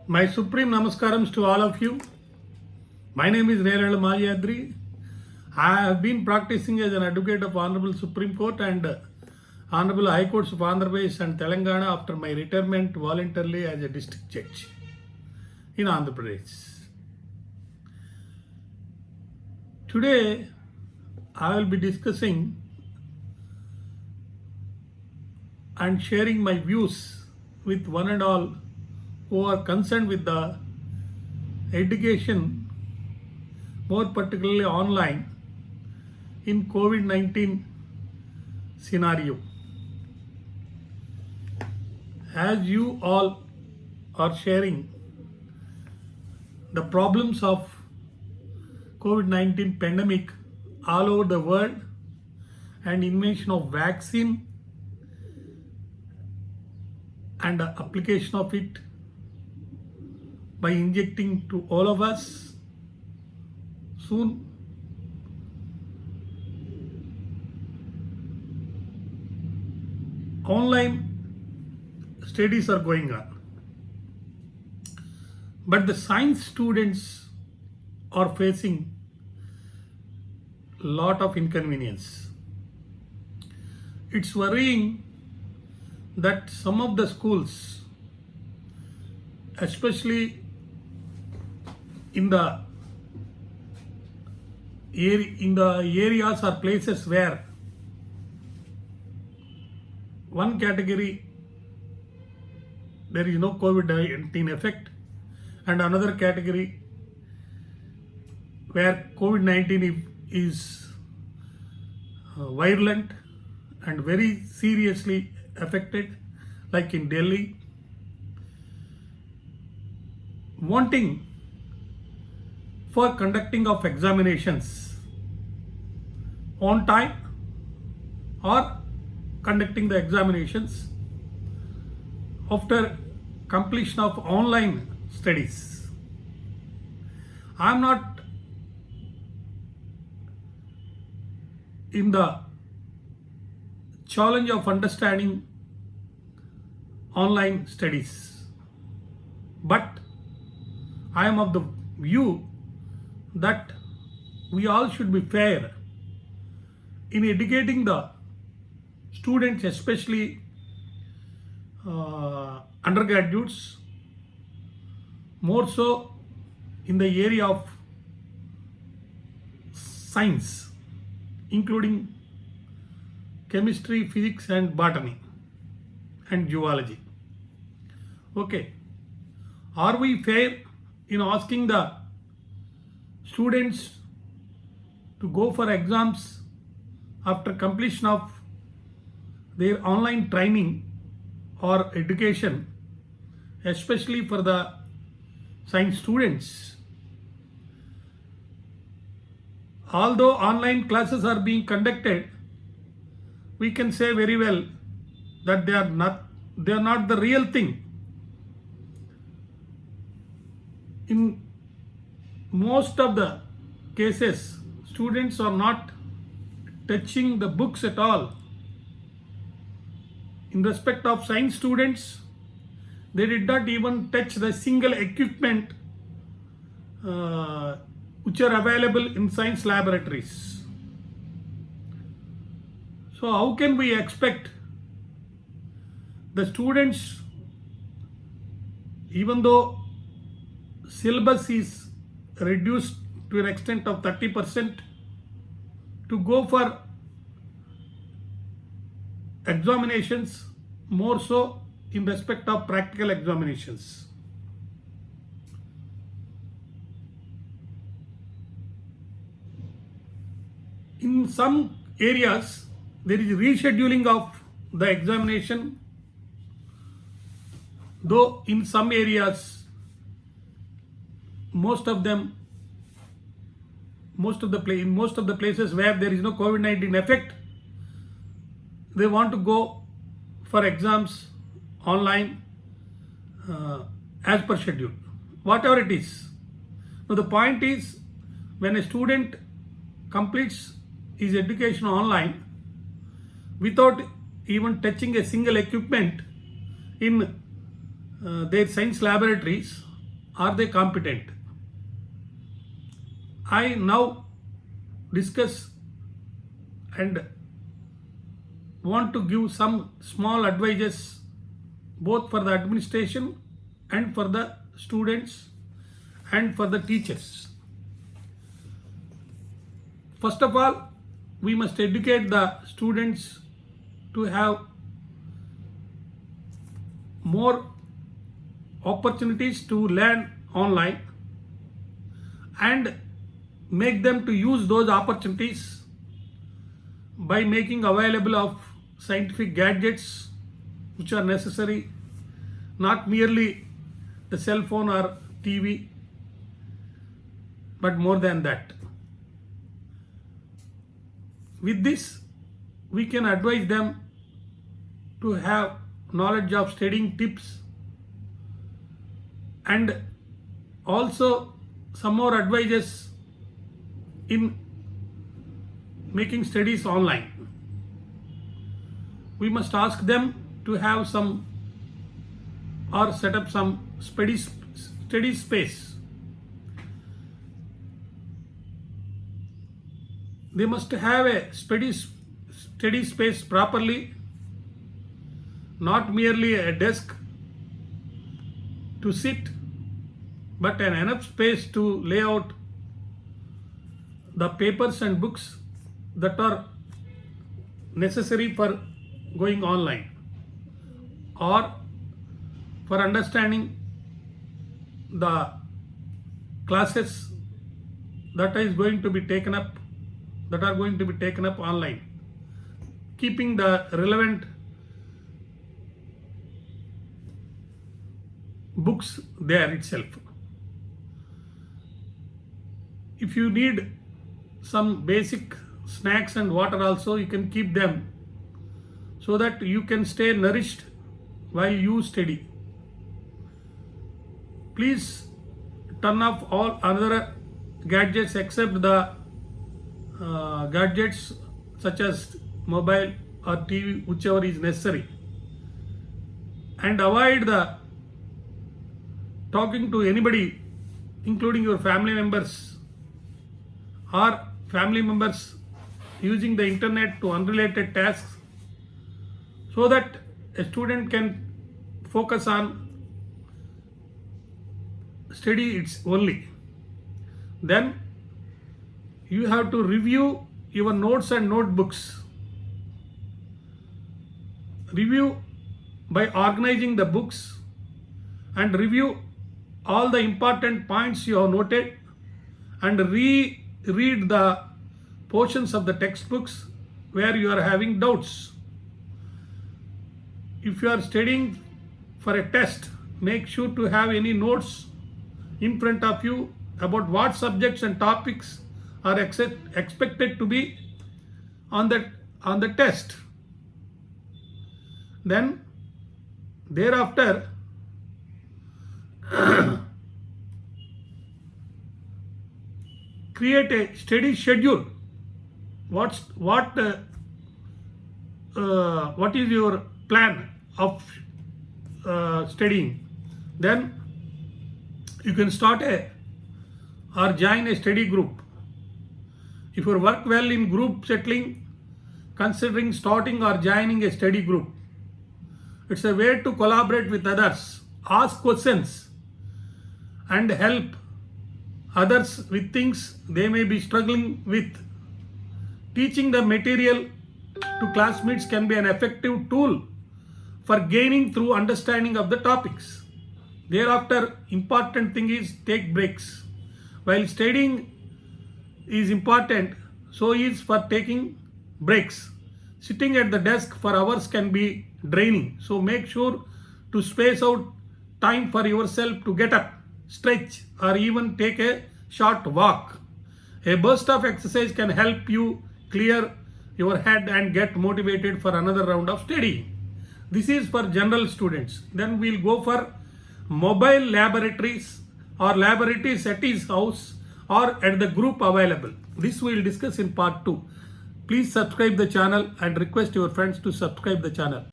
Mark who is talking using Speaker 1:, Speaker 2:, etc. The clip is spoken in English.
Speaker 1: My supreme namaskarams to all of you. My name is Nerala Malayadri. I have been practicing as an advocate of Honorable Supreme Court and Honorable High Courts of Andhra Pradesh and Telangana after my retirement voluntarily as a district judge in Andhra Pradesh. Today, I will be discussing and sharing my views with one and all who are concerned with the education, more particularly online, in COVID-19 scenario. As you all are sharing the problems of COVID-19 pandemic all over the world and invention of vaccine and the application of it by injecting to all of us soon. Online studies are going on, but the science students are facing lot of inconvenience. It's worrying that some of the schools, especially in the areas or places where one category there is no COVID-19 effect and another category where COVID-19 is virulent and very seriously affected, like in Delhi, wanting for conducting of examinations on time or conducting the examinations after completion of online studies. I am not in the challenge of understanding online studies, but I am of the view that we all should be fair in educating the students, especially undergraduates, more so in the area of science, including chemistry, physics and botany and zoology. Okay, are we fair in asking the students to go for exams after completion of their online training or education, especially for the science students? Although online classes are being conducted, we can say very well that they are not the real thing. In most of the cases, students are not touching the books at all. In respect of science students, they did not even touch the single equipment which are available in science laboratories. So how can we expect the students, even though syllabus is reduced to an extent of 30%, to go for examinations, more so in respect of practical examinations? In some areas, there is rescheduling of the examination, though in some areas, in most of the places where there is no COVID-19 effect, they want to go for exams online as per schedule, whatever it is. Now the point is, when a student completes his education online without even touching a single equipment in their science laboratories, are they competent? I now discuss and want to give some small advices both for the administration and for the students and for the teachers. First of all, we must educate the students to have more opportunities to learn online and make them to use those opportunities by making available of scientific gadgets which are necessary, not merely the cell phone or TV, but more than that. With this, we can advise them to have knowledge of studying tips and also some more advices in making studies online. We must ask them to have some or set up some study space. They must have a study space properly, not merely a desk to sit, but an enough space to lay out the papers and books that are necessary for going online or for understanding the classes that are going to be taken up online, keeping the relevant books there itself. If you need some basic snacks and water also, you can keep them so that you can stay nourished while you study. Please turn off all other gadgets except the gadgets such as mobile or TV, whichever is necessary, and avoid the talking to anybody, including your family members or family members using the internet to unrelated tasks, so that a student can focus on study it's only. Then you have to review your notes and notebooks. Review by organizing the books and review all the important points you have noted and read the portions of the textbooks where you are having doubts. If you are studying for a test, make sure to have any notes in front of you about what subjects and topics are expected to be on the test. Then thereafter create a study schedule. What is your plan of studying? Then you can start or join a study group. If you work well in group settling, considering starting or joining a study group. It's a way to collaborate with others, ask questions and help others with things they may be struggling with. Teaching the material to classmates can be an effective tool for gaining through understanding of the topics. Thereafter, important thing is take breaks. While studying is important, so is for taking breaks. Sitting at the desk for hours can be draining. So make sure to space out time for yourself to get up, stretch, or even take a short walk. A burst of exercise can help you clear your head and get motivated for another round of study. This is for general students. Then we'll go for mobile laboratories or laboratories at his house or at the group available. This we will discuss in part 2. Please subscribe the channel and request your friends to subscribe the channel.